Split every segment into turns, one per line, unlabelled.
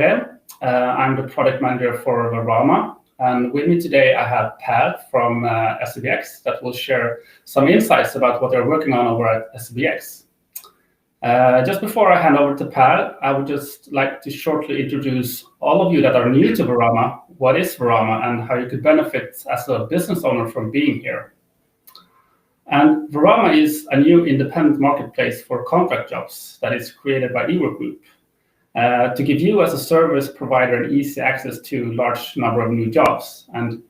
I'm the product manager for Verama, and with me today I have Per from SEBx that will share some insights about what they're working on over at SEBx. Just before I hand over to Per, I would just like to shortly introduce all of you that are new to Verama, what is Verama and how you could benefit as a business owner from being here. And Verama is a new independent marketplace for contract jobs that is created by eWork Group to give you as a service provider easy access to a large number of new jobs. And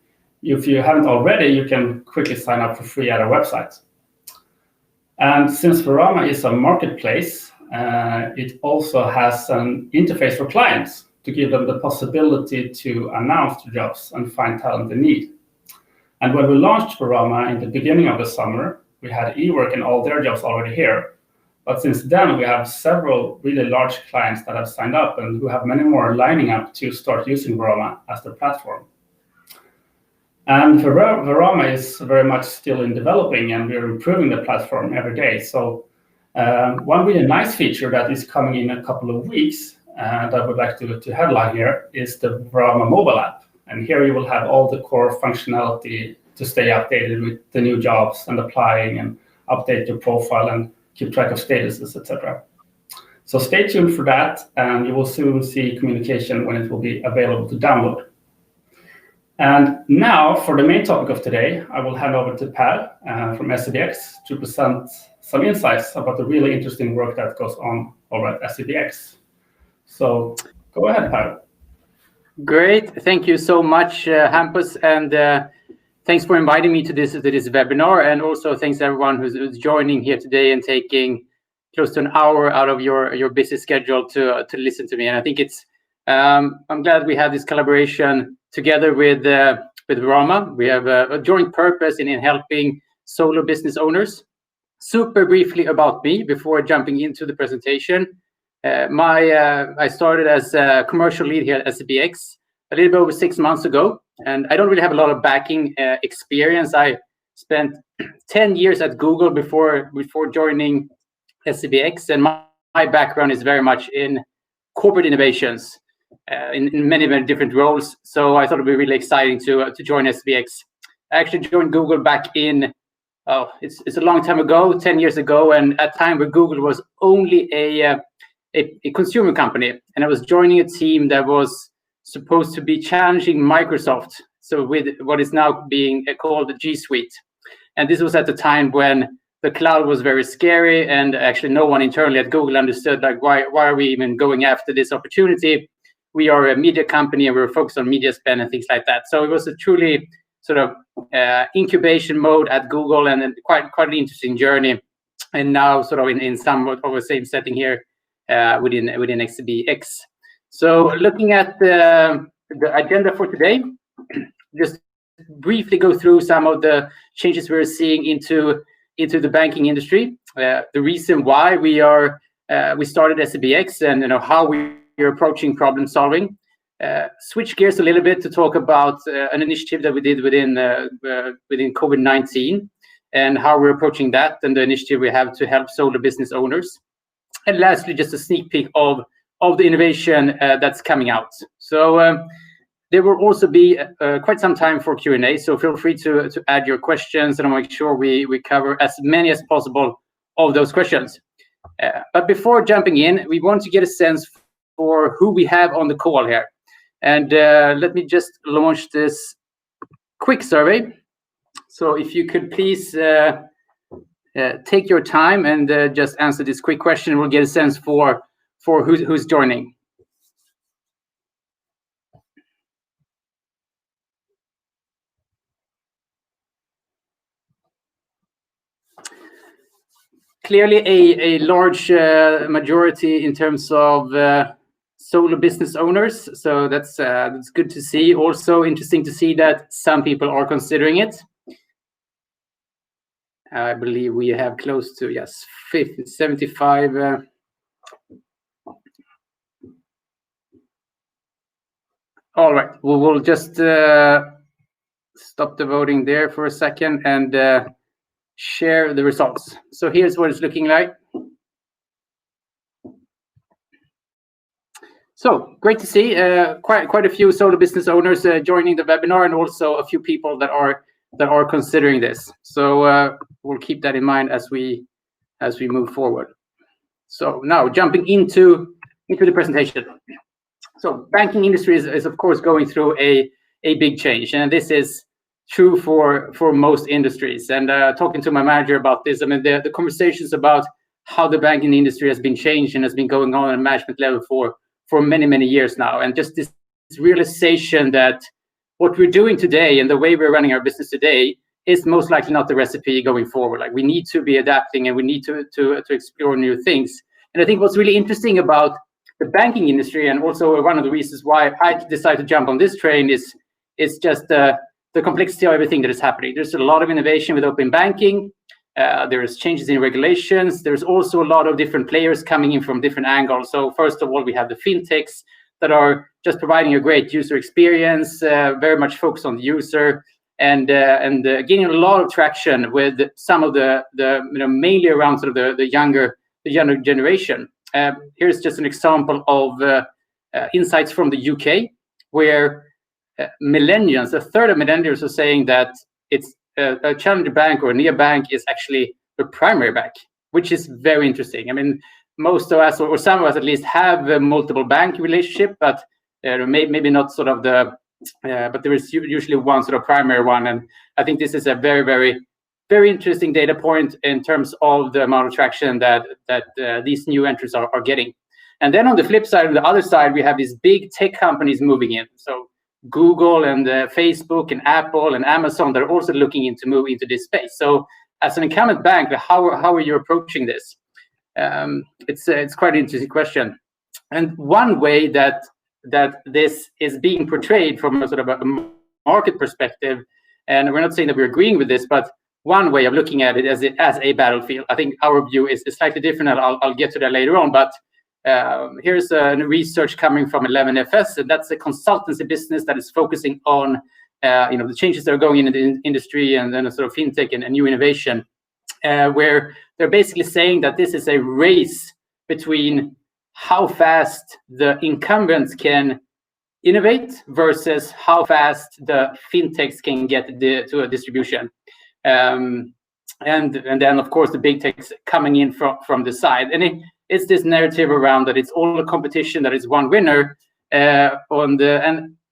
if you haven't already, you can quickly sign up for free at our website. And since Verama is a marketplace, it also has an interface for clients to give them the possibility to announce the jobs and find talent they need. And when we launched Verama in the beginning of the summer, we had eWork and all their jobs already here. But since then, we have several really large clients that have signed up and who have many more lining up to start using Verama as their platform. And Verama is very much still in developing, and we're improving the platform every day. So one really nice feature that is coming in a couple of weeks that I would like to headline here is the Verama mobile app. And here you will have all the core functionality to stay updated with the new jobs and applying and update your profile and keep track of statuses, etc. So stay tuned for that, and you will soon see communication when it will be available to download. And now for the main topic of today, I will hand over to Per from SEBx to present some insights about the really interesting work that goes on over at SEBx. So go ahead, Per.
Great, thank you so much, Hampus, and thanks for inviting me to this webinar, and also thanks to everyone who's joining here today and taking close to an hour out of your busy schedule to listen to me. And I think it's I'm glad we have this collaboration together with Verama. We have a joint purpose in helping solo business owners. Super briefly about me before jumping into the presentation. I started as a commercial lead here at SEBx a little bit over 6 months ago, and I don't really have a lot of backing experience. I spent 10 years at Google before joining SEBx, and my background is very much in corporate innovations in many different roles. So I thought it'd be really exciting to join SEBx. I actually joined Google back in it's a long time ago, 10 years ago, and at a time where Google was only a consumer company, and I was joining a team that was supposed to be challenging Microsoft, so with what is now being called the G Suite. And this was at the time when the cloud was very scary, and actually no one internally at Google understood like why are we even going after this opportunity? We are a media company and we're focused on media spend and things like that. So it was a truly sort of incubation mode at Google, and quite an interesting journey. And now sort of in somewhat of the same setting here within SEBx. So looking at the agenda for today, just briefly go through some of the changes we're seeing into the banking industry, the reason why we started SEBx, and how we're approaching problem solving. Switch gears a little bit to talk about an initiative that we did within COVID-19 and how we're approaching that, and the initiative we have to help solo business owners. And lastly, just a sneak peek of the innovation that's coming out. So there will also be quite some time for Q&A, so feel free to add your questions, and I'll make sure we cover as many as possible of those questions. But before jumping in, we want to get a sense for who we have on the call here. And let me just launch this quick survey. So if you could please take your time and just answer this quick question, we'll get a sense for who's joining. Clearly a large majority in terms of solo business owners, so that's good to see. Also interesting to see that some people are considering it. I believe we have close to 75. All right, we will just stop the voting there for a second and share the results. So here's what it's looking like. So great to see quite a few solo business owners joining the webinar, and also a few people that are considering this. So we'll keep that in mind as we move forward. So now jumping into the presentation. So banking industry is of course going through a big change, and this is true for most industries. And talking to my manager about this, I mean the conversations about how the banking industry has been changed and has been going on at a management level for many years now, and just this realization that what we're doing today and the way we're running our business today is most likely not the recipe going forward. Like, we need to be adapting, and we need to explore new things. And I think what's really interesting about the banking industry, and also one of the reasons why I decided to jump on this train, is just the complexity of everything that is happening. There's a lot of innovation with open banking. There's changes in regulations. There's also a lot of different players coming in from different angles. So first of all, we have the fintechs that are just providing a great user experience, very much focused on the user, and gaining a lot of traction with some of the mainly around sort of the younger generation. Here's just an example of insights from the UK, where millennials, a third of millennials, are saying that it's a challenger bank or a neobank is actually the primary bank, which is very interesting. I mean, most of us, or some of us at least, have a multiple bank relationship, but maybe not sort of but there is usually one sort of primary one. And I think this is a very interesting data point in terms of the amount of traction that these new entrants are getting. And then on the flip side, on the other side, we have these big tech companies moving in. So Google and Facebook and Apple and Amazon, they're also looking into move into this space. So as an incumbent bank, how are you approaching this? It's quite an interesting question. And one way that this is being portrayed from a sort of a market perspective, and we're not saying that we're agreeing with this, but one way of looking at it as a battlefield. I think our view is slightly different, and I'll get to that later on. But here's research coming from 11FS, and that's a consultancy business that is focusing on the changes that are going in the industry, and then a sort of fintech and new innovation, where they're basically saying that this is a race between how fast the incumbents can innovate versus how fast the fintechs can get to a distribution. And then of course the big techs coming in from the side, and it's this narrative around that it's all a competition, that is one winner. And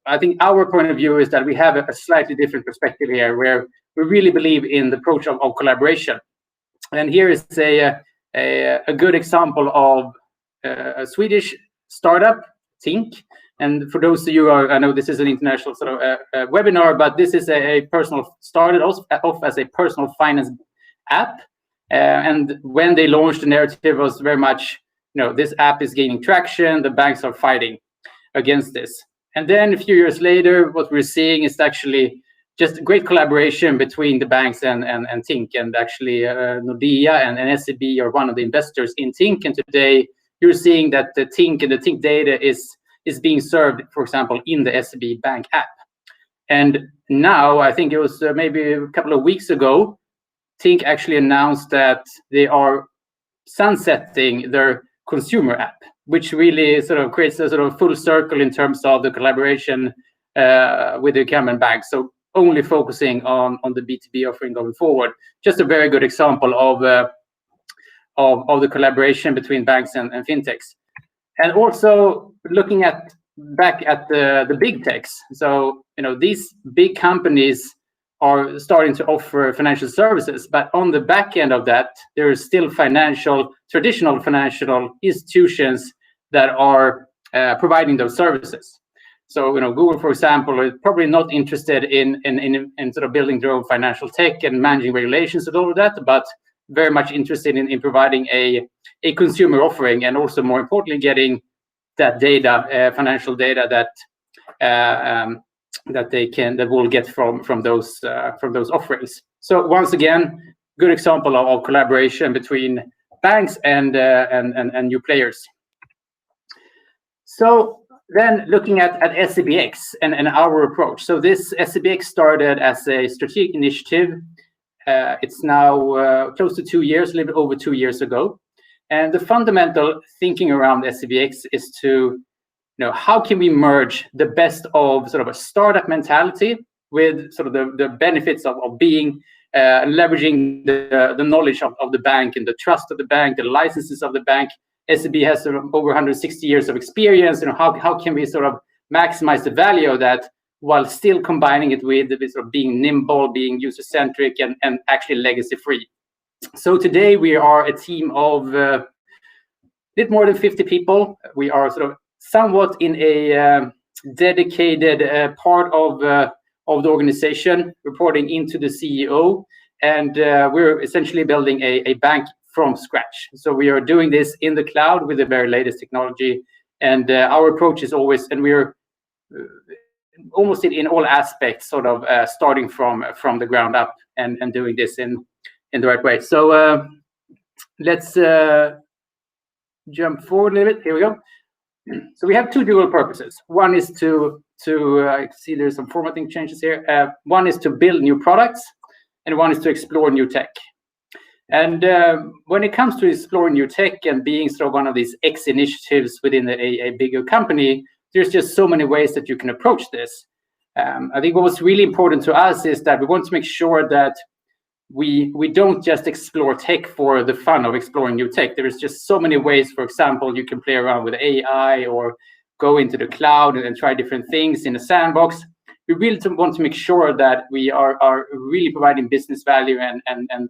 I think our point of view is that we have a slightly different perspective here, where we really believe in the approach of collaboration. And here is a good example of a Swedish startup, Tink. And for those of you, I know this is an international sort of webinar, but this is started off as a personal finance app. And when they launched, the narrative was very much, this app is gaining traction, the banks are fighting against this. And then a few years later, what we're seeing is actually just great collaboration between the banks and Tink. And actually Nordea and SEB are one of the investors in Tink. And today you're seeing that the Tink and the Tink data is being served, for example, in the SEB Bank app. And now, I think it was maybe a couple of weeks ago, Tink actually announced that they are sunsetting their consumer app, which really sort of creates a sort of full circle in terms of the collaboration with the incumbent banks. So only focusing on the B2B offering going forward. Just a very good example of the collaboration between banks and fintechs. And also looking back at the big techs. So these big companies are starting to offer financial services, but on the back end of that, there is still traditional financial institutions that are providing those services. So Google, for example, is probably not interested in sort of building their own financial tech and managing regulations and all of that, but very much interested in providing a consumer offering, and also more importantly getting that data, financial data that we'll get from those offerings. So once again, good example of collaboration between banks and new players. So then looking at SEBx and our approach. So this SEBx started as a strategic initiative. It's now close to 2 years, a little bit over 2 years ago. And the fundamental thinking around SEBx is to how can we merge the best of sort of a startup mentality with sort of the benefits of being leveraging the knowledge of the bank and the trust of the bank, the licenses of the bank. SEB has sort of over 160 years of experience. How can we sort of maximize the value of that while still combining it with sort of being nimble, being user-centric, and actually legacy-free. So today we are a team of a bit more than 50 people. We are sort of somewhat in a dedicated part of the organization, reporting into the CEO, and we're essentially building a bank from scratch. So we are doing this in the cloud with the very latest technology, and our approach is always, and we're almost in all aspects, sort of starting from the ground up and doing this in the right way. So let's jump forward a little bit. Here we go. So we have two dual purposes. One is to see there's some formatting changes here. One is to build new products, and one is to explore new tech. And when it comes to exploring new tech and being sort of one of these X initiatives within a bigger company, there's just so many ways that you can approach this. I think what was really important to us is that we want to make sure that we don't just explore tech for the fun of exploring new tech. There is just so many ways. For example, you can play around with AI or go into the cloud and try different things in a sandbox. We really want to make sure that we are really providing business value, and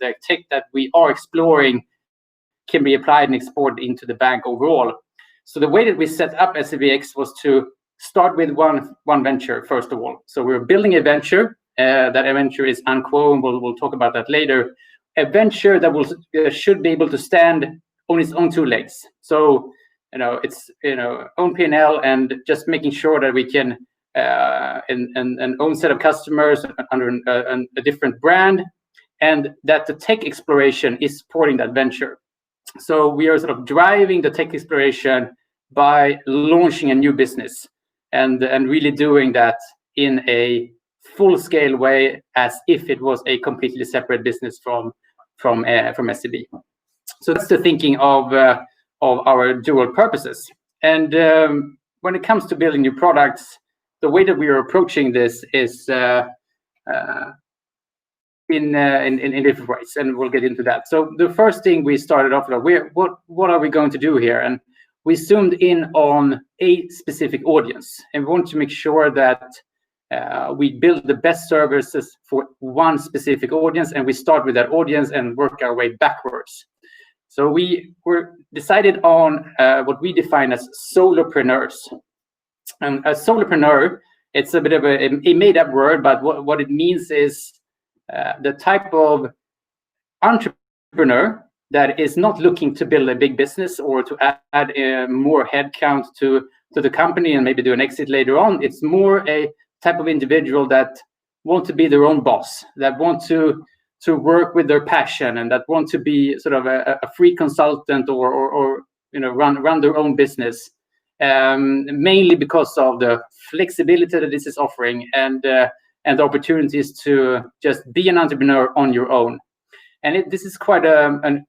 the tech that we are exploring can be applied and exported into the bank overall. So the way that we set up SEBx was to start with one venture, first of all. So we're building a venture. That venture is Unquo, and we'll talk about that later. A venture that should be able to stand on its own two legs. So it's own P&L, and just making sure that we can an own set of customers under a different brand, and that the tech exploration is supporting that venture. So we are sort of driving the tech exploration by launching a new business and really doing that in a full-scale way, as if it was a completely separate business from SEB. So that's the thinking of our dual purposes. And when it comes to building new products, the way that we are approaching this is in different ways, and we'll get into that. So the first thing we started off with, what are we going to do here? And we zoomed in on a specific audience, and we want to make sure that we build the best services for one specific audience, and we start with that audience and work our way backwards. So we were decided on what we define as solopreneurs. And a solopreneur, it's a bit of a made-up word, but what it means is the type of entrepreneur that is not looking to build a big business or to add more headcount to the company and maybe do an exit later on. It's more a type of individual that want to be their own boss, that want to work with their passion, and that want to be sort of a free consultant or run their own business, mainly because of the flexibility that this is offering and the opportunities to just be an entrepreneur on your own. And this is quite an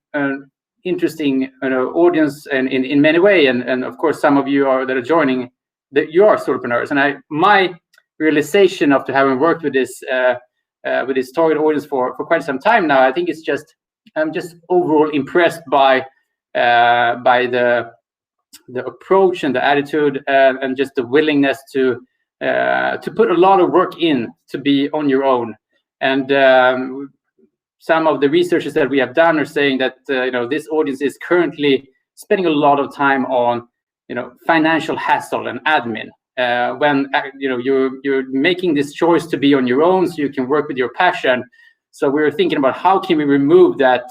interesting audience in many ways. And of course, some of you that are joining, that you are solopreneurs. And my realization after having worked with this target audience for quite some time now, I think I'm just overall impressed by the approach and the attitude and just the willingness to put a lot of work in to be on your own. And some of the researchers that we have done are saying that this audience is currently spending a lot of time on financial hassle and admin. When you're making this choice to be on your own, so you can work with your passion. So we were thinking about how can we remove that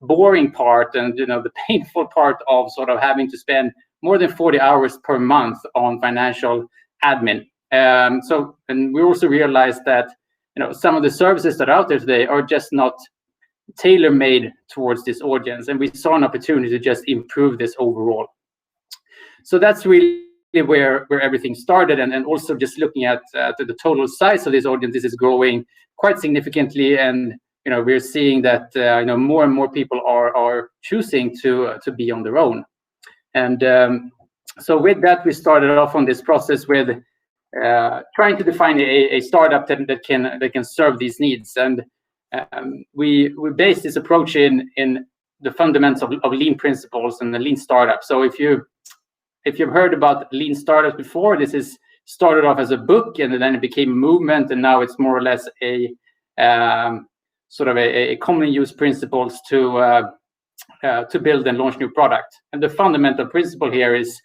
boring part and the painful part of sort of having to spend more than 40 hours per month on financial admin. And we also realized that some of the services that are out there today are just not tailor-made towards this audience, and we saw an opportunity to just improve this overall. So that's really where everything started, and also just looking at the total size of this audience, this is growing quite significantly, and we're seeing that more and more people are choosing to be on their own. And So with that, we started off on this process with trying to define a startup that can serve these needs, and we based this approach in the fundamentals of lean principles and the lean startup. So if you've heard about lean startups before, this is started off as a book, and then it became a movement, and now it's more or less a sort of a commonly used principles to build and launch new product. And the fundamental principle here is,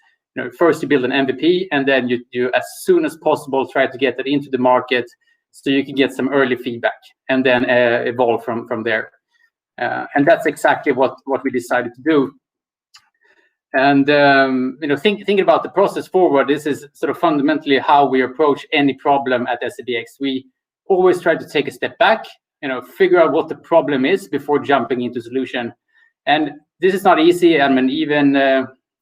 first you build an MVP, and then you as soon as possible try to get it into the market so you can get some early feedback, and then evolve from there. And that's exactly what we decided to do. And thinking about the process forward, this is sort of fundamentally how we approach any problem at SEBx. We always try to take a step back, figure out what the problem is before jumping into solution. And this is not easy. I mean, even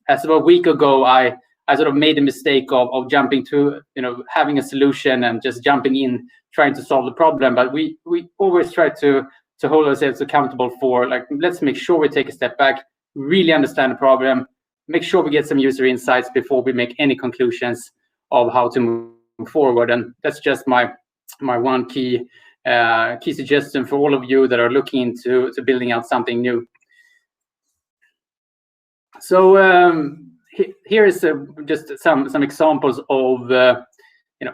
as of a week ago, I sort of made the mistake of jumping to, having a solution and just jumping in, trying to solve the problem. But we always try to hold ourselves accountable for, like, let's make sure we take a step back, really understand the problem, make sure we get some user insights before we make any conclusions of how to move forward. And that's just my one key suggestion for all of you that are looking into building out something new. So here is just some examples of the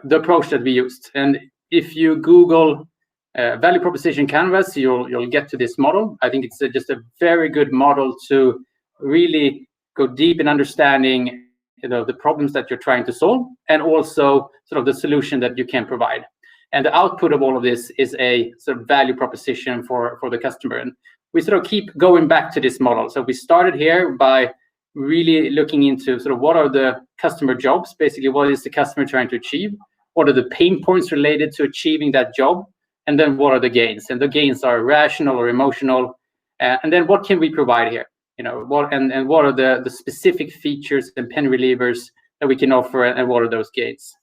approach that we used. And if you Google value proposition canvas, you'll get to this model. I think it's just a very good model to really go deep in understanding the problems that you're trying to solve, and also sort of the solution that you can provide. And the output of all of this is a sort of value proposition for the customer. And we sort of keep going back to this model. So we started here by really looking into sort of what are the customer jobs, basically what is the customer trying to achieve, what are the pain points related to achieving that job, and then what are the gains. And the gains are rational or emotional. And then what can we provide here? What are the specific features and pain relievers that we can offer, and what are those gains?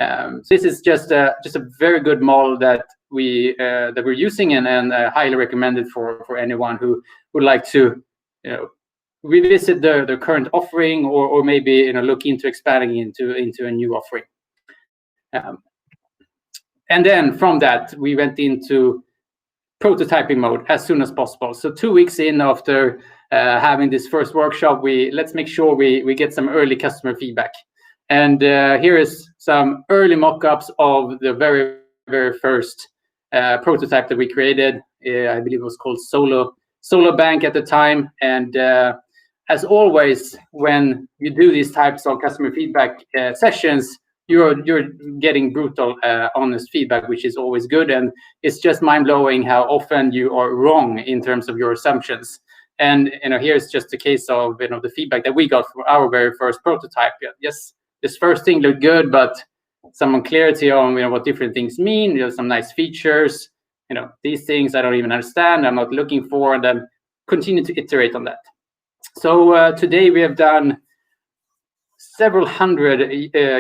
So this is just a very good model that we're using, and highly recommended for anyone who would like to revisit the current offering, or maybe look into expanding into a new offering. And then from that we went into prototyping mode as soon as possible. So 2 weeks in after having this first workshop, let's make sure we get some early customer feedback. And here is some early mock-ups of the very, very first prototype that we created. I believe it was called Solo Bank at the time. And as always, when you do these types of customer feedback sessions, you're getting brutal, honest feedback, which is always good. And it's just mind-blowing how often you are wrong in terms of your assumptions. And here's just a case of the feedback that we got for our very first prototype. Yes, this first thing looked good, but some unclarity on what different things mean. Some nice features. These things I don't even understand. I'm not looking for, and then continue to iterate on that. So today we have done several hundred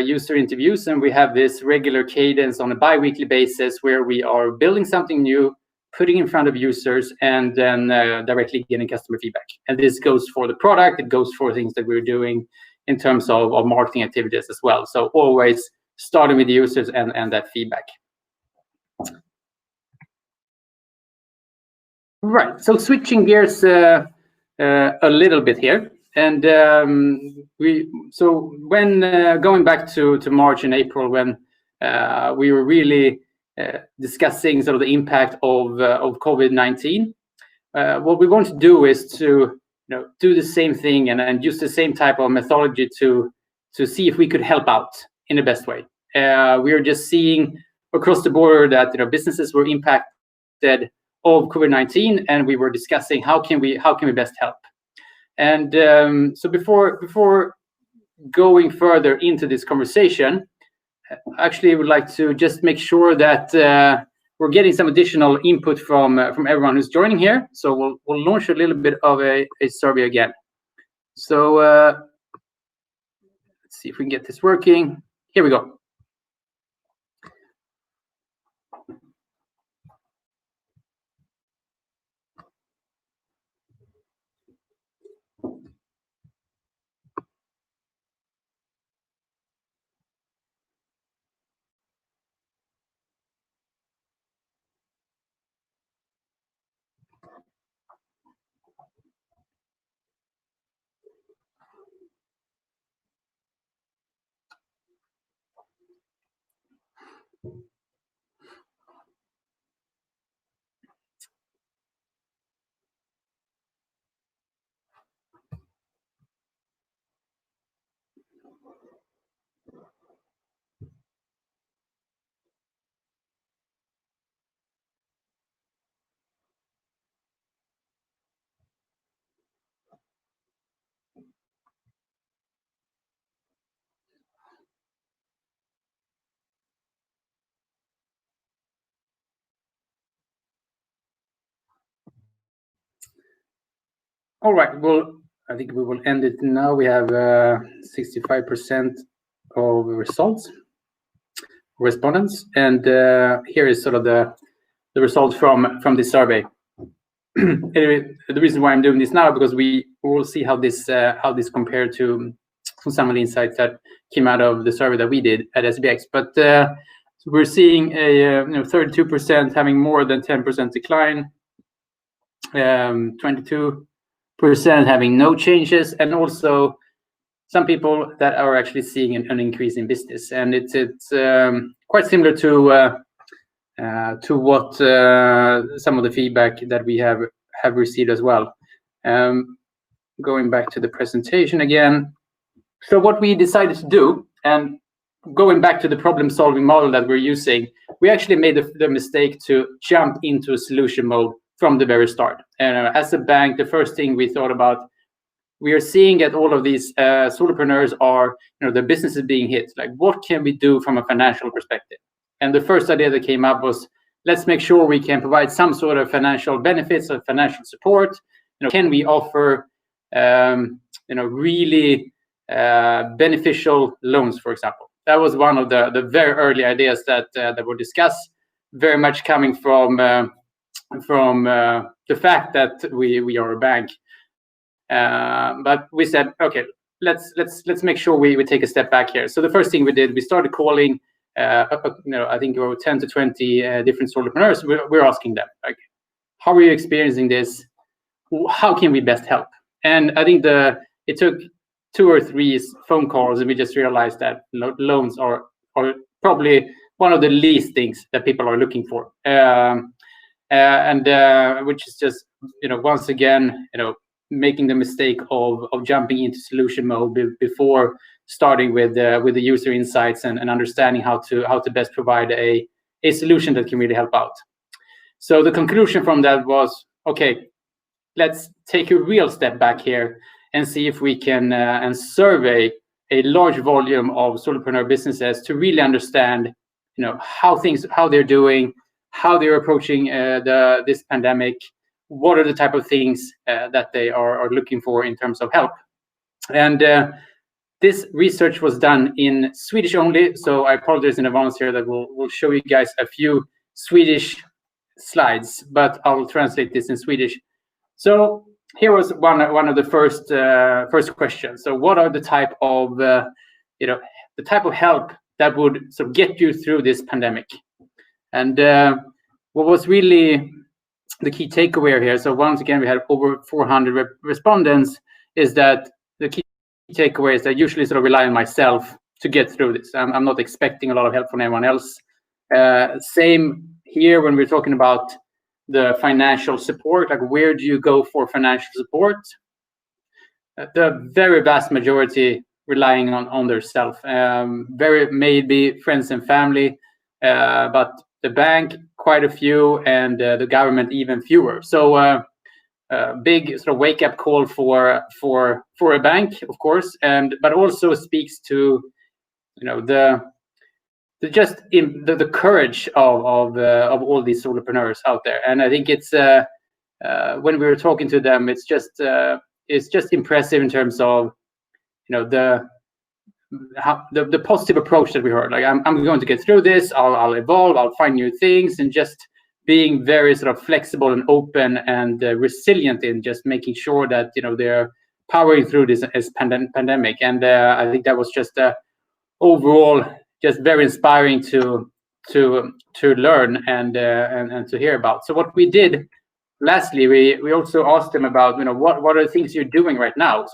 user interviews, and we have this regular cadence on a bi-weekly basis where we are building something new, putting in front of users, and then directly getting customer feedback. And this goes for the product, it goes for things that we're doing in terms of marketing activities as well. So always starting with the users and that feedback. Right, so switching gears a little bit here. And when going back to March and April, when we were really discussing sort of the impact of COVID-19, what we want to do is to do the same thing and use the same type of methodology to see if we could help out in the best way. We are just seeing across the board that businesses were impacted of COVID-19, and we were discussing how can we best help. And so before going further into this conversation, actually I would like to just make sure that we're getting some additional input from everyone who's joining here. So we'll launch a little bit of a survey again. So let's see if we can get this working. Here we go. All right. Well, I think we will end it now. We have 65% of results, respondents, and here is sort of the results from this survey. Anyway, the reason why I'm doing this now because we will see how this compared to some of the insights that came out of the survey that we did at SEBx. But so we're seeing a 32% having more than 10% decline, 22% having no changes, and also some people that are actually seeing an increase in business. And it's quite similar to what some of the feedback that we have received as well. Going back to the presentation again. So what we decided to do, and going back to the problem-solving model that we're using, we actually made the mistake to jump into a solution mode from the very start. As a bank, the first thing we thought about, we are seeing that all of these solopreneurs are, the businesses being hit. Like, what can we do from a financial perspective? And the first idea that came up was, let's make sure we can provide some sort of financial benefits or financial support. Can we offer, really beneficial loans, for example? That was one of the very early ideas that were discussed, very much coming from the fact that we are a bank. But we said, okay, let's make sure we take a step back here. So the first thing we did, we started calling, I think over 10 to 20 different solopreneurs. We're asking them, like, how are you experiencing this? How can we best help? And I think it took 2 or 3 phone calls, and we just realized that loans are probably one of the least things that people are looking for. And which is just, once again, making the mistake of jumping into solution mode before starting with the user insights and understanding how to best provide a solution that can really help out. So the conclusion from that was, okay, let's take a real step back here and see if we can and survey a large volume of solopreneur businesses to really understand, how they're doing, how they're approaching this pandemic, what are the type of things that they are looking for in terms of help. And this research was done in Swedish only, so I apologize in advance here that we'll show you guys a few Swedish slides, but I'll translate this in Swedish. So here was one of the first questions. So what are the type of the type of help that would sort of get you through this pandemic? And what was really the key takeaway here, so once again we had over 400 respondents, is that the key takeaway is that I usually sort of rely on myself to get through this. I'm not expecting a lot of help from anyone else. Same here when we're talking about the financial support, like where do you go for financial support? The very vast majority relying on their self. Very maybe friends and family, but the bank, quite a few, and the government, even fewer. So big sort of wake-up call for a bank, of course, but also speaks to the courage of all these solopreneurs out there. And I think it's when we were talking to them, it's just impressive in terms of the positive approach that we heard. Like, I'm going to get through this. I'll evolve. I'll find new things, and just being very sort of flexible and open and resilient in just making sure that they're powering through this as pandemic. And I think that was just overall just very inspiring to learn and to hear about. So what we did lastly, we also asked them about what are the things you're doing right now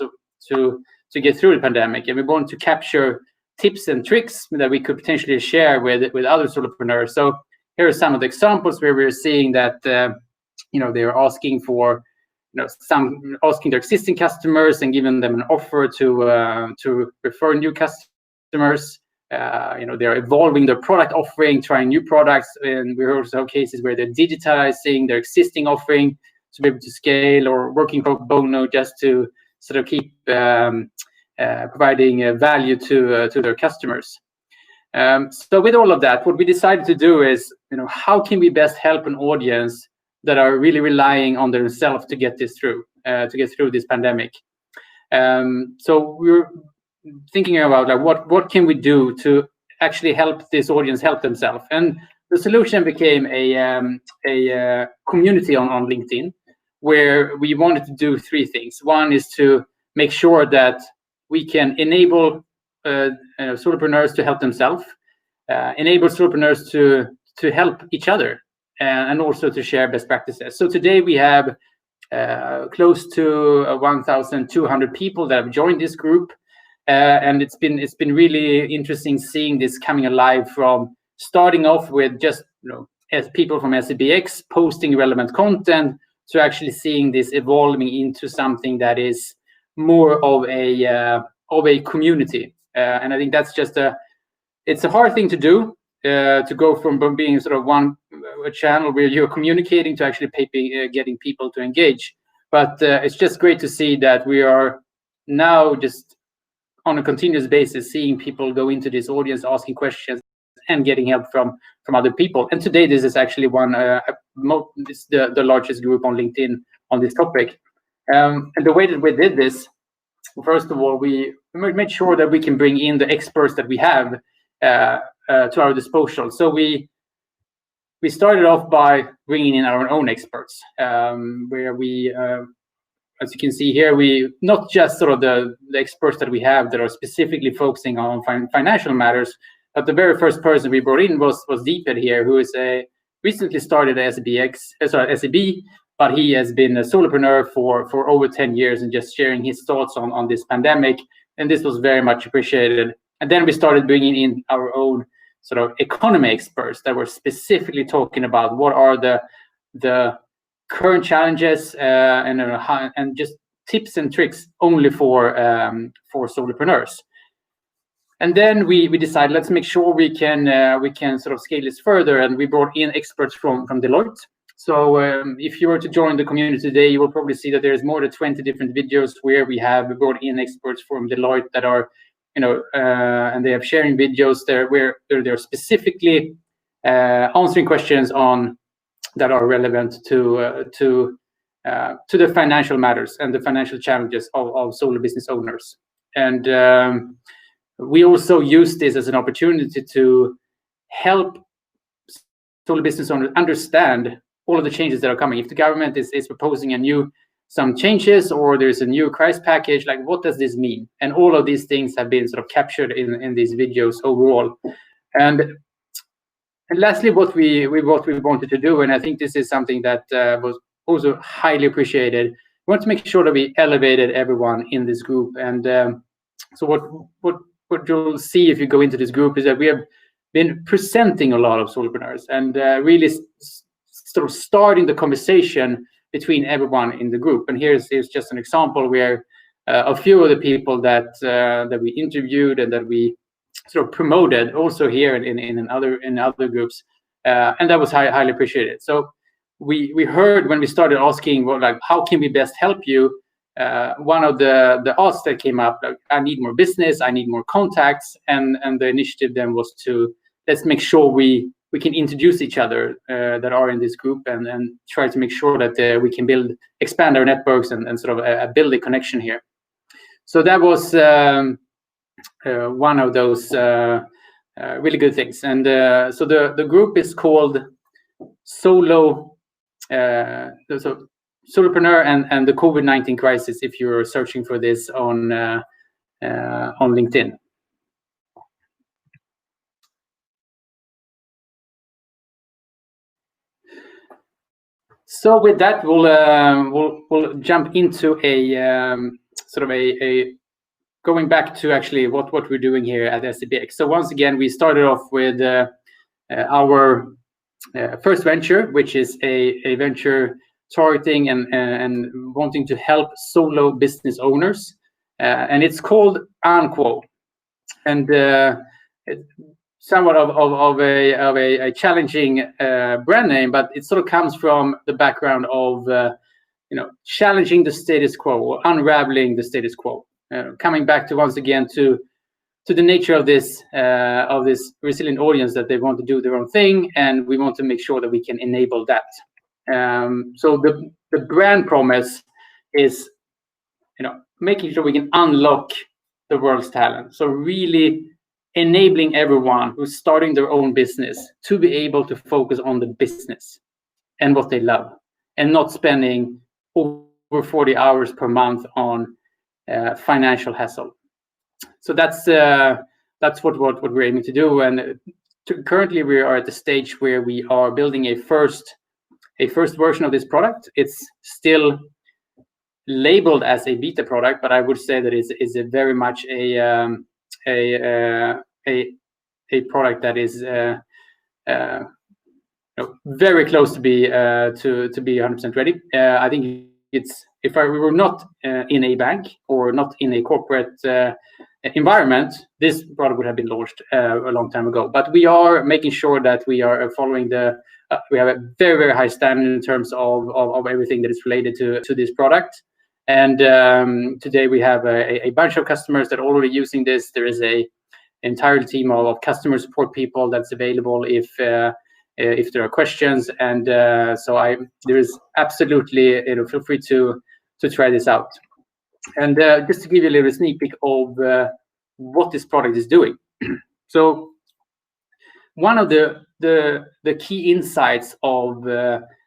to get through the pandemic, and we want to capture tips and tricks that we could potentially share with other solopreneurs. So here are some of the examples where we're seeing that they're asking for asking their existing customers and giving them an offer to refer new customers. They're evolving their product offering, trying new products, and we also have cases where they're digitizing their existing offering to be able to scale, or working pro bono just to sort of keep providing value to their customers. So with all of that, what we decided to do is, how can we best help an audience that are really relying on themselves to get through this pandemic? So we were thinking about what can we do to actually help this audience help themselves, and the solution became a community on LinkedIn, where we wanted to do three things. One is to make sure that we can enable solopreneurs to help themselves, enable solopreneurs to help each other, and also to share best practices. So today we have close to 1,200 people that have joined this group, and it's been really interesting seeing this coming alive, from starting off with just as people from SEBx posting relevant content, to actually seeing this evolving into something that is more of a community. And I think that's just it's a hard thing to do, to go from being sort of a channel where you're communicating to actually getting people to engage. But it's just great to see that we are now just on a continuous basis seeing people go into this audience, asking questions and getting help from other people. And today this is actually the largest group on LinkedIn on this topic. And the way that we did this, first of all, we made sure that we can bring in the experts that we have to our disposal. So we started off by bringing in our own experts, where we, as you can see here, we not just sort of the experts that we have that are specifically focusing on financial matters, but the very first person we brought in was Deeped here, who is recently started at SEB, but he has been a solopreneur for over 10 years and just sharing his thoughts on this pandemic, and this was very much appreciated. And then we started bringing in our own sort of economy experts that were specifically talking about what are the current challenges and just tips and tricks only for solopreneurs. And then we decided, let's make sure we can sort of scale this further, and we brought in experts from Deloitte. So if you were to join the community today, you will probably see that there's more than 20 different videos where we have brought in experts from Deloitte that are, and they have sharing videos there where they're specifically answering questions that are relevant to the financial matters and the financial challenges of solo business owners. And we also use this as an opportunity to help solo business owners understand all of the changes that are coming. If the government is proposing some changes, or there's a new crisis package, like what does this mean? And all of these things have been sort of captured in these videos overall. And lastly, what we wanted to do, and I think this is something that was also highly appreciated, we want to make sure that we elevated everyone in this group. And so what you'll see if you go into this group is that we have been presenting a lot of solopreneurs and really sort of starting the conversation between everyone in the group. And here's just an example where a few of the people that we interviewed and that we sort of promoted also here in other groups, and that was highly appreciated. So we heard when we started asking, how can we best help you? One of the asks that came up, I need more business, I need more contacts, and the initiative then was to let's make sure we can introduce each other that are in this group, and try to make sure that we can expand our networks and sort of build a connection here. So that was one of those really good things. And so the group is called Solopreneur and the COVID-19 crisis, if you're searching for this on LinkedIn. So with that, we'll jump into a sort of a going back to actually what we're doing here at SEBx. So once again, we started off with our first venture, which is a venture targeting and wanting to help solo business owners, and it's called Anquo, and somewhat of a challenging brand name, but it sort of comes from the background of challenging the status quo or unraveling the status quo, coming back to once again to the nature of this resilient audience, that they want to do their own thing, and we want to make sure that we can enable that. So the brand promise is making sure we can unlock the world's talent. So really enabling everyone who's starting their own business to be able to focus on the business and what they love, and not spending over 40 hours per month on financial hassle. So that's what we're aiming to do. And currently we are at the stage where we are building a first version of this product. It's still labeled as a beta product, but I would say that it's a very much a product that is very close to be 100% ready. I think it's, if we were not in a bank or not in a corporate environment, this product would have been launched a long time ago. But we are making sure that we are following we have a very, very high standard in terms of everything that is related to this product. And today we have a bunch of customers that are already using this. There is an entire team of customer support people that's available if there are questions. And so there is absolutely, feel free to try this out. And just to give you a little sneak peek of what this product is doing. So one of the key insights of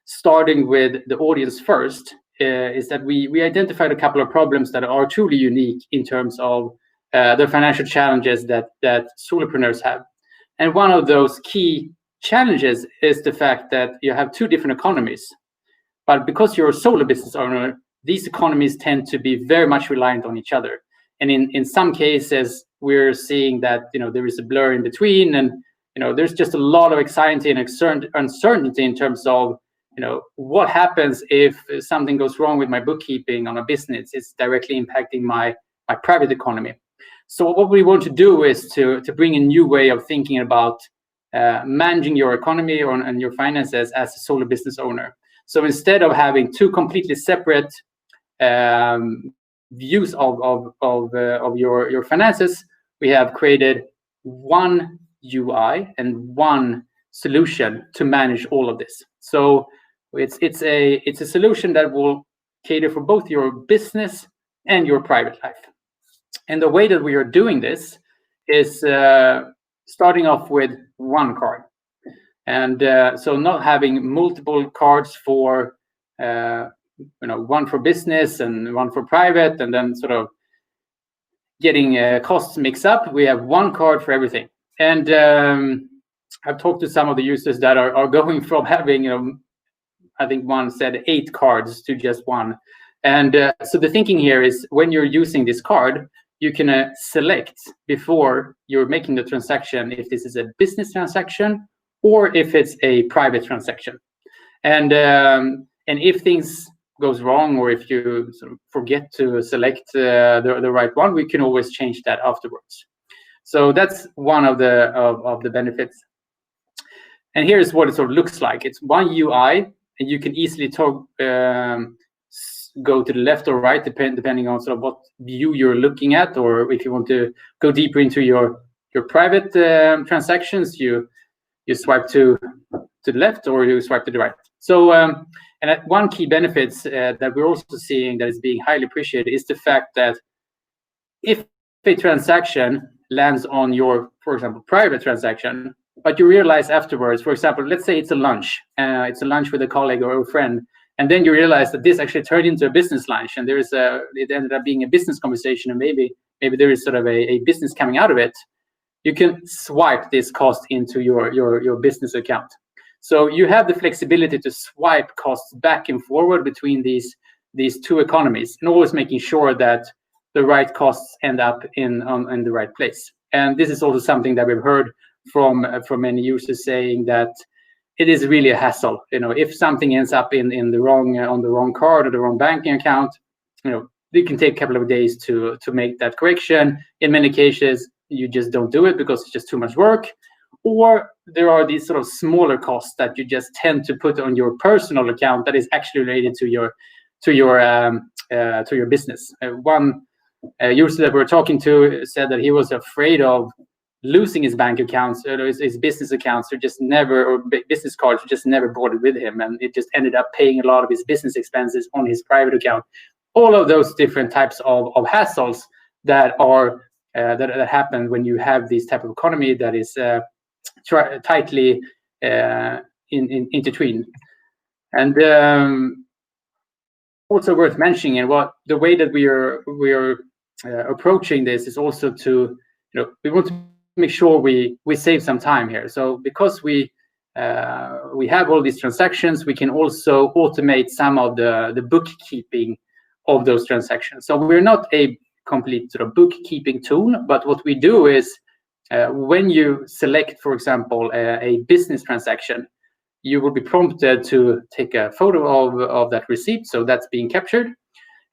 starting with the audience first is that we identified a couple of problems that are truly unique in terms of the financial challenges that solopreneurs have. And one of those key challenges is the fact that you have two different economies. But because you're a solo business owner, these economies tend to be very much reliant on each other. And in some cases, we're seeing that there is a blur in between, and there's just a lot of anxiety and uncertainty in terms of what happens if something goes wrong with my bookkeeping on a business. It's directly impacting my private economy. So what we want to do is to bring a new way of thinking about managing your economy and your finances as a solo business owner. So instead of having two completely separate views of your finances, we have created one UI and one solution to manage all of this. So it's a solution that will cater for both your business and your private life. And the way that we are doing this is starting off with one card. And so not having multiple cards for one for business and one for private, and then sort of getting costs mixed up. We have one card for everything. And I've talked to some of the users that are going from having, I think one said 8 cards to just one. And so the thinking here is, when you're using this card, you can select before you're making the transaction if this is a business transaction or if it's a private transaction. And if things goes wrong, or if you sort of forget to select the right one, we can always change that afterwards. So that's one of the benefits. And here's what it sort of looks like. It's one UI, and you can easily go to the left or right, depending on sort of what view you're looking at, or if you want to go deeper into your private transactions, you swipe to the left or you swipe to the right. So and one key benefits that we're also seeing that is being highly appreciated is the fact that if a transaction lands on your, for example, private transaction, but you realize afterwards, for example, let's say it's a lunch with a colleague or a friend, and then you realize that this actually turned into a business lunch, and it ended up being a business conversation, and maybe there is sort of a business coming out of it. You can swipe this cost into your business account. So you have the flexibility to swipe costs back and forward between these two economies, and always making sure that the right costs end up in the right place. And this is also something that we've heard from many users saying that it is really a hassle. If something ends up in the wrong on the wrong card or the wrong banking account, it can take a couple of days to make that correction. In many cases, you just don't do it because it's just too much work. Or there are these sort of smaller costs that you just tend to put on your personal account that is actually related to your business. One user that we're talking to said that he was afraid of losing his bank accounts, or his business accounts, or business cards, just never brought it with him, and it just ended up paying a lot of his business expenses on his private account. All of those different types of hassles that are that happen when you have this type of economy that is tightly intertwined. And also worth mentioning, and the way that we are approaching this is also to, we want to make sure we save some time here. So because we have all these transactions, we can also automate some of the bookkeeping of those transactions. So we're not a complete sort of bookkeeping tool, but what we do is when you select, for example, a business transaction, you will be prompted to take a photo of that receipt, so that's being captured.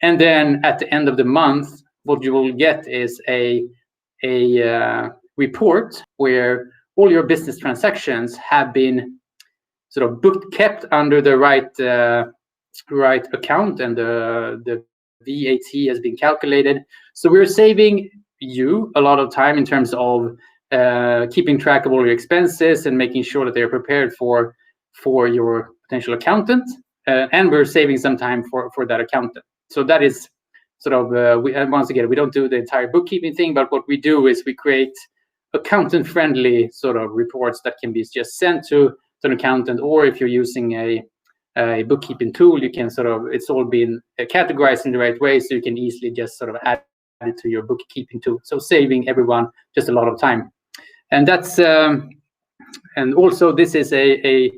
And then at the end of the month, what you will get is a report where all your business transactions have been sort of kept under the right account, and the VAT has been calculated. So we're saving you a lot of time in terms of keeping track of all your expenses and making sure that they're prepared for your potential accountant, and we're saving some time for that accountant. So that is sort of once again, we don't do the entire bookkeeping thing, but what we do is we create accountant-friendly sort of reports that can be just sent to an accountant, or if you're using a bookkeeping tool, you can it's all been categorized in the right way, so you can easily just sort of add it to your bookkeeping tool. So saving everyone just a lot of time. And that's and also this is a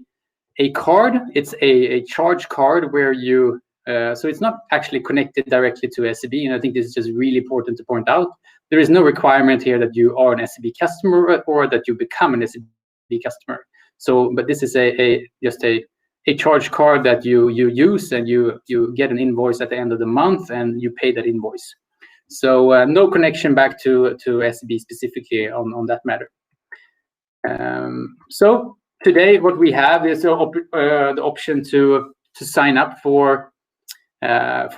card. It's a charge card where you so it's not actually connected directly to SEB, and I think this is just really important to point out. There is no requirement here that you are an SEB customer or that you become an SEB customer. So, but this is just a charge card that you use, and you get an invoice at the end of the month, and you pay that invoice. So no connection back to SEB specifically on that matter. So today what we have is the option to sign up for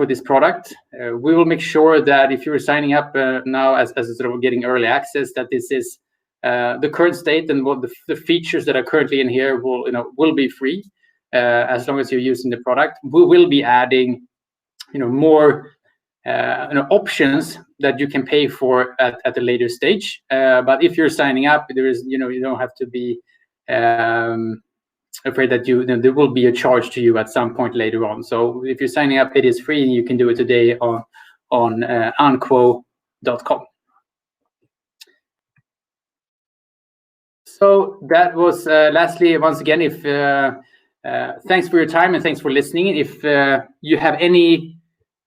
this product. We will make sure that if you're signing up now as sort of getting early access, that this is the current state, and what the features that are currently in here will be free as long as you're using the product. We will be adding more options that you can pay for at a later stage. But if you're signing up, there is you don't have to be afraid that there will be a charge to you at some point later on. So if you're signing up, it is free, and you can do it today on anquo.com. So that was lastly, once again, if thanks for your time and thanks for listening. If you have any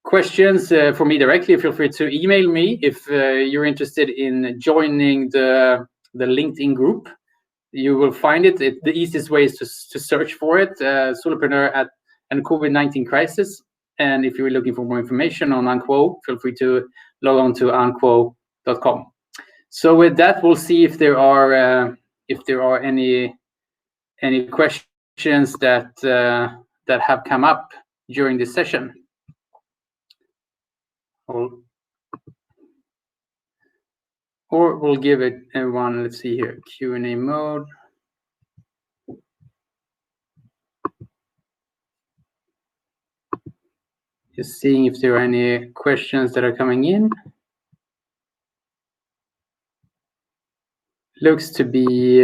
questions for me directly, feel free to email me. If you're interested in joining the LinkedIn group, you will find it. The easiest way is to search for it, Solopreneur and COVID-19 Crisis. And if you're looking for more information on Anquo, feel free to log on to anquo.com. So with that, we'll see if there are any questions that have come up during this session. Or we'll give it everyone, let's see here, Q&A mode. Just seeing if there are any questions that are coming in. Looks to be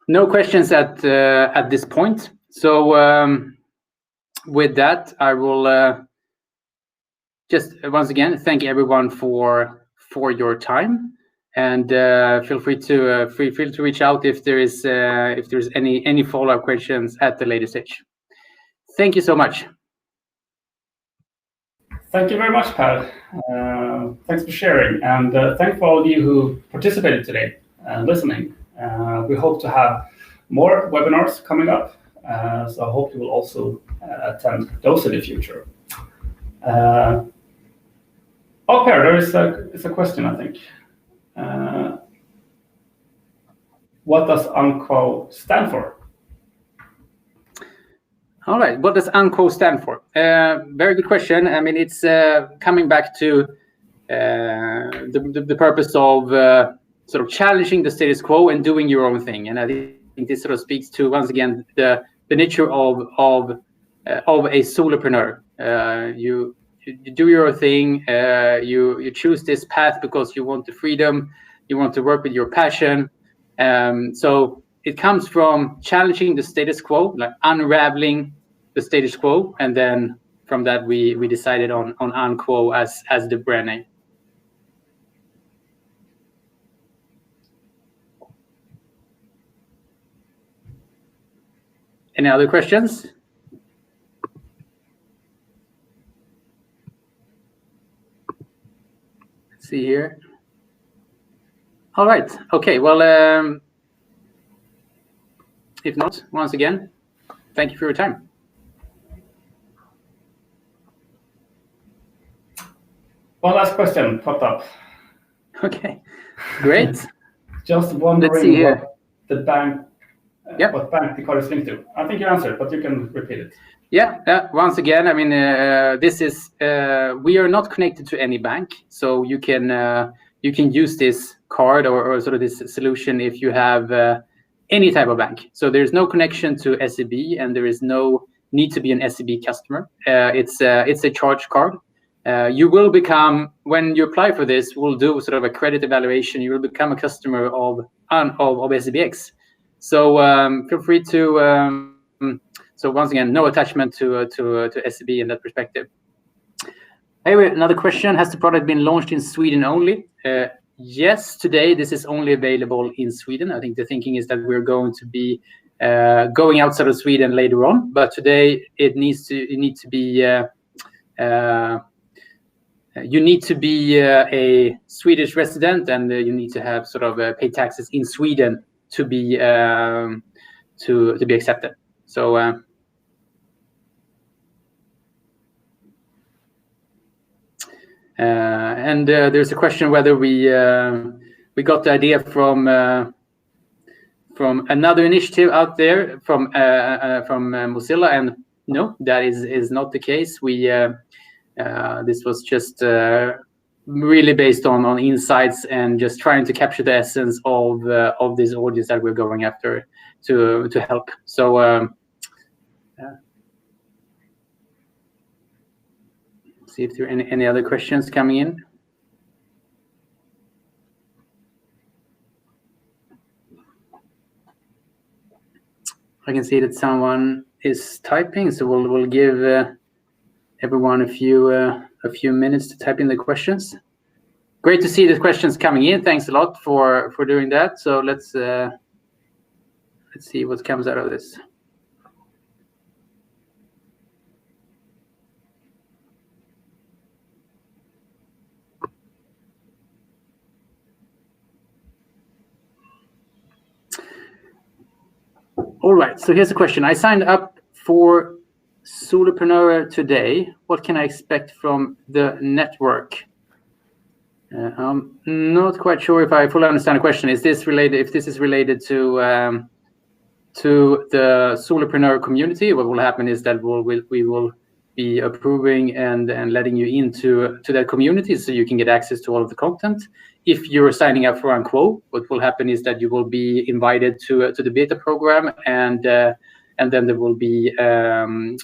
no questions at this point. So with that, I will just once again thank everyone for your time, and feel free to reach out if there's any follow-up questions at the later stage. Thank you so much.
Thank you very much, Per. Thanks for sharing, and thanks for all of you who participated today and listening. We hope to have more webinars coming up, so I hope you will also attend those in the future. Per, there is a question, I think. What does UNQUO stand for?
All right, what does UNQUO stand for? Very good question. I mean, it's coming back to the purpose of sort of challenging the status quo and doing your own thing. And I think this sort of speaks to, once again, the nature of a solopreneur. You do your own thing. You choose this path because you want the freedom. You want to work with your passion. So it comes from challenging the status quo, like unraveling the status quo, and then from that we decided on UNQUO as the brand name. Any other questions? Let's see here. All right. Okay. Well, if not, once again, thank you for your time.
One last question popped up.
Okay, great.
Just wondering
Let's see here.
what the bank, what bank the card is linked to. I think you answered, but you can repeat it.
Yeah. Once again, I mean, this is we are not connected to any bank, so you can use this card or sort of this solution if you have any type of bank. So there's no connection to SEB, and there is no need to be an SEB customer. It's a charge card. You will become, when you apply for this, we'll do sort of a credit evaluation. You will become a customer of SEBx. So feel free to. So once again, no attachment to SEB in that perspective. Anyway, another question: has the product been launched in Sweden only? Yes, today this is only available in Sweden. I think the thinking is that we're going to be going outside of Sweden later on, but today you need to be a Swedish resident, and you need to have sort of pay taxes in Sweden to be accepted. So and there's a question whether we got the idea from another initiative out there from Mozilla, and no, that is not the case. We this was just really based on insights and just trying to capture the essence of this audience that we're going after to help. So see if there are any other questions coming in. I can see that someone is typing, so we'll give everyone a few minutes to type in the questions. Great to see the questions coming in. Thanks a lot for doing that. So let's see what comes out of this. All right, so here's a question. I signed up for Solopreneur today. What can I expect from the network? I'm not quite sure if I fully understand the question. Is this related? If this is related to the Solopreneur community, what will happen is that we will be approving and letting you into that community, so you can get access to all of the content. If you're signing up for UNQUO, what will happen is that you will be invited to the beta program, and then there will be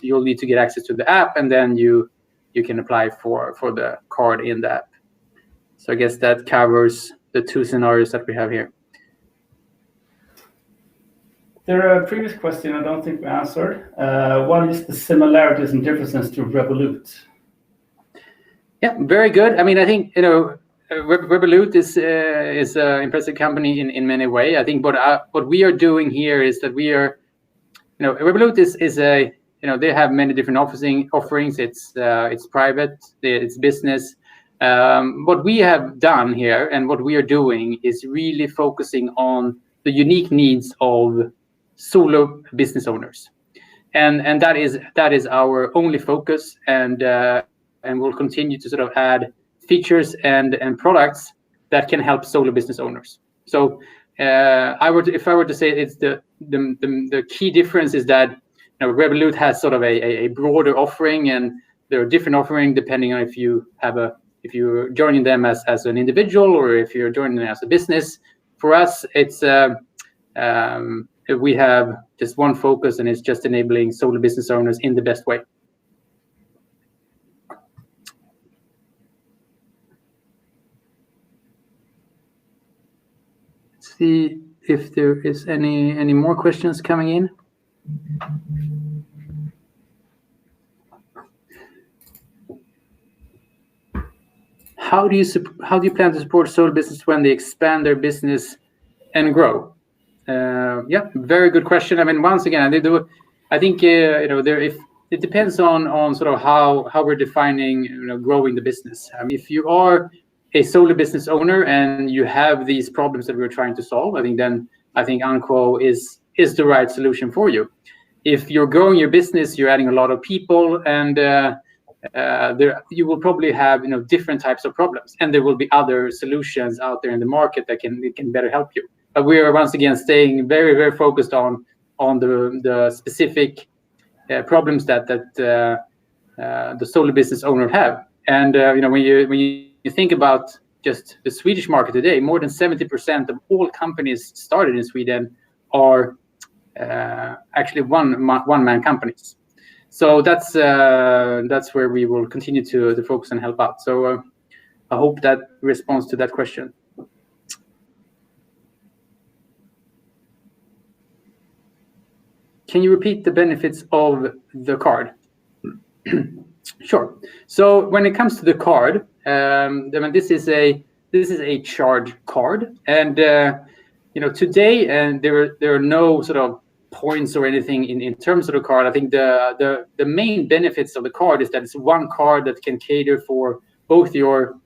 you'll need to get access to the app, and then you can apply for the card in the app. So I guess that covers the two scenarios that we have here.
There are a previous question I don't think we answered. What is the similarities and differences to Revolut?
Yeah, very good. I mean, I think Revolut is an impressive company in many ways. I think what we are doing here is that we are, Revolut is a they have many different offerings. It's private, it's business. What we have done here and what we are doing is really focusing on the unique needs of solo business owners, and that is our only focus, and we'll continue to sort of add features and products that can help solo business owners. So if I were to say it's the key difference is that Revolut has sort of a broader offering, and there are different offerings depending on if you're joining them as an individual or if you're joining them as a business. For us, it's we have just one focus, and it's just enabling solo business owners in the best way. Let's see if there is any more questions coming in. How do you plan to support solo business when they expand their business and grow? Yeah, very good question. I mean, once again, I think it depends on sort of how we're defining growing the business. If you are a solo business owner and you have these problems that we're trying to solve, I think Unquo is the right solution for you. If you're growing your business, you're adding a lot of people, and you will probably have different types of problems, and there will be other solutions out there in the market that can better help you. But we are once again staying very, very focused on the specific problems that the solo business owner have. And when you think about just the Swedish market today, more than 70% of all companies started in Sweden are actually one-man companies. So that's where we will continue to focus and help out. So I hope that responds to that question. Can you repeat the benefits of the card? Sure. So when it comes to the card, this is a charge card, and today, and there are no sort of points or anything in terms of the card. I think the main benefits of the card is that it's one card that can cater for both your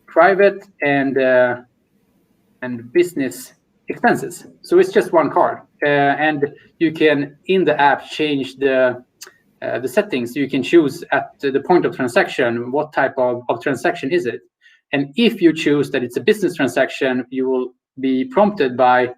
private and business expenses. So it's just one card, and you can in the app change the settings. You can choose at the point of transaction what type of transaction is it, and if you choose that it's a business transaction, you will be prompted by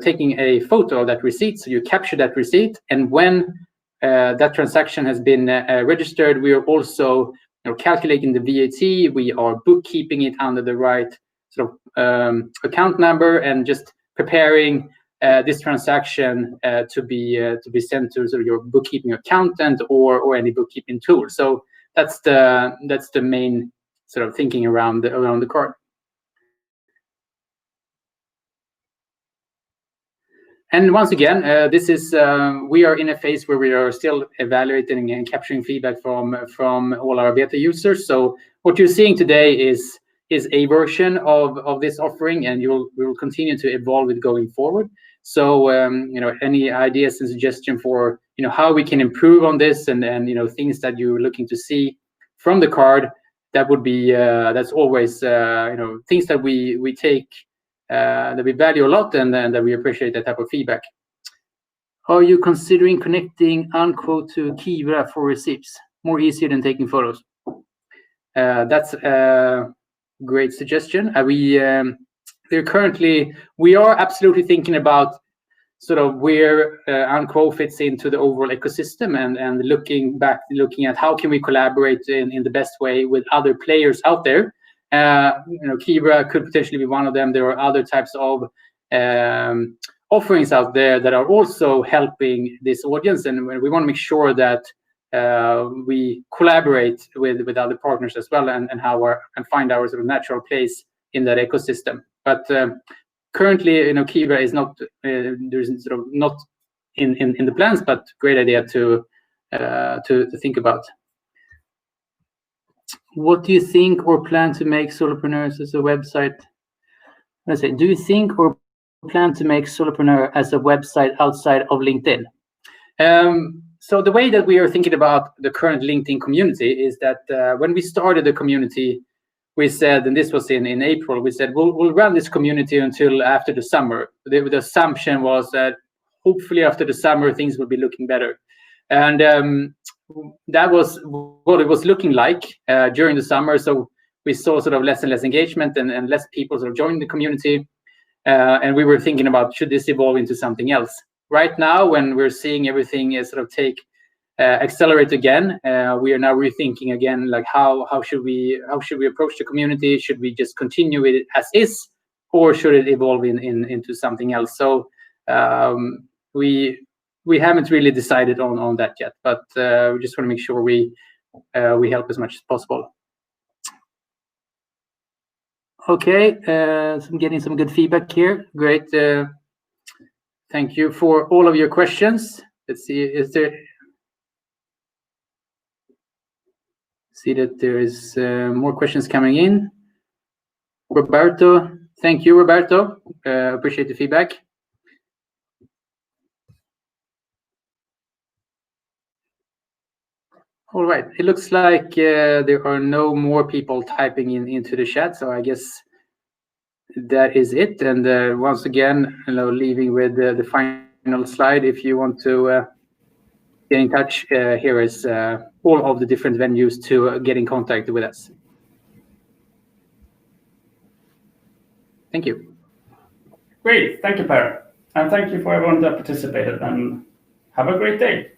taking a photo of that receipt. So you capture that receipt, and when that transaction has been registered, we are also calculating the VAT. We are bookkeeping it under the right sort of account number, and just preparing this transaction to be sent to sort of your bookkeeping accountant or any bookkeeping tool. So that's the main sort of thinking around the card. And once again, this is we are in a phase where we are still evaluating and capturing feedback from all our beta users. So what you're seeing today is a version of this offering, and we will continue to evolve it going forward. So any ideas and suggestion for how we can improve on this, and things that you're looking to see from the card, that would be that's always things that we take. That we value a lot, and that we appreciate that type of feedback. Are you considering connecting Unquo to Kivra for receipts? More easier than taking photos. That's a great suggestion. We are absolutely thinking about sort of where Unquo fits into the overall ecosystem, and looking at how can we collaborate in the best way with other players out there. Kivra could potentially be one of them. There are other types of offerings out there that are also helping this audience, and we want to make sure that we collaborate with other partners as well, and find our sort of natural place in that ecosystem. But currently, Kivra is not there's sort of not in the plans, but great idea to think about. What do you think or plan to make Solopreneurs as a website? Let's say, do you think or plan to make Solopreneur as a website outside of LinkedIn? So the way that we are thinking about the current LinkedIn community is that when we started the community, we said, and this was in April, we said we'll run this community until after the summer. The assumption was that hopefully after the summer things will be looking better, and that was what it was looking like during the summer. So we saw sort of less and less engagement and less people sort of joining the community, and we were thinking about, should this evolve into something else? Right now, when we're seeing everything sort of accelerate again, we are now rethinking again, like how should we approach the community? Should we just continue it as is, or should it evolve into something else? So we haven't really decided on that yet, but we just want to make sure we help as much as possible. Okay, so I'm getting some good feedback here. Great. Thank you for all of your questions. Let's see, see that there is more questions coming in. Roberto, thank you, Roberto. Appreciate the feedback. All right, it looks like there are no more people typing into the chat, so I guess that is it. And once again, leaving with the final slide. If you want to get in touch, here is all of the different venues to get in contact with us. Thank you.
Great, thank you, Per. And thank you for everyone that participated, and have a great day.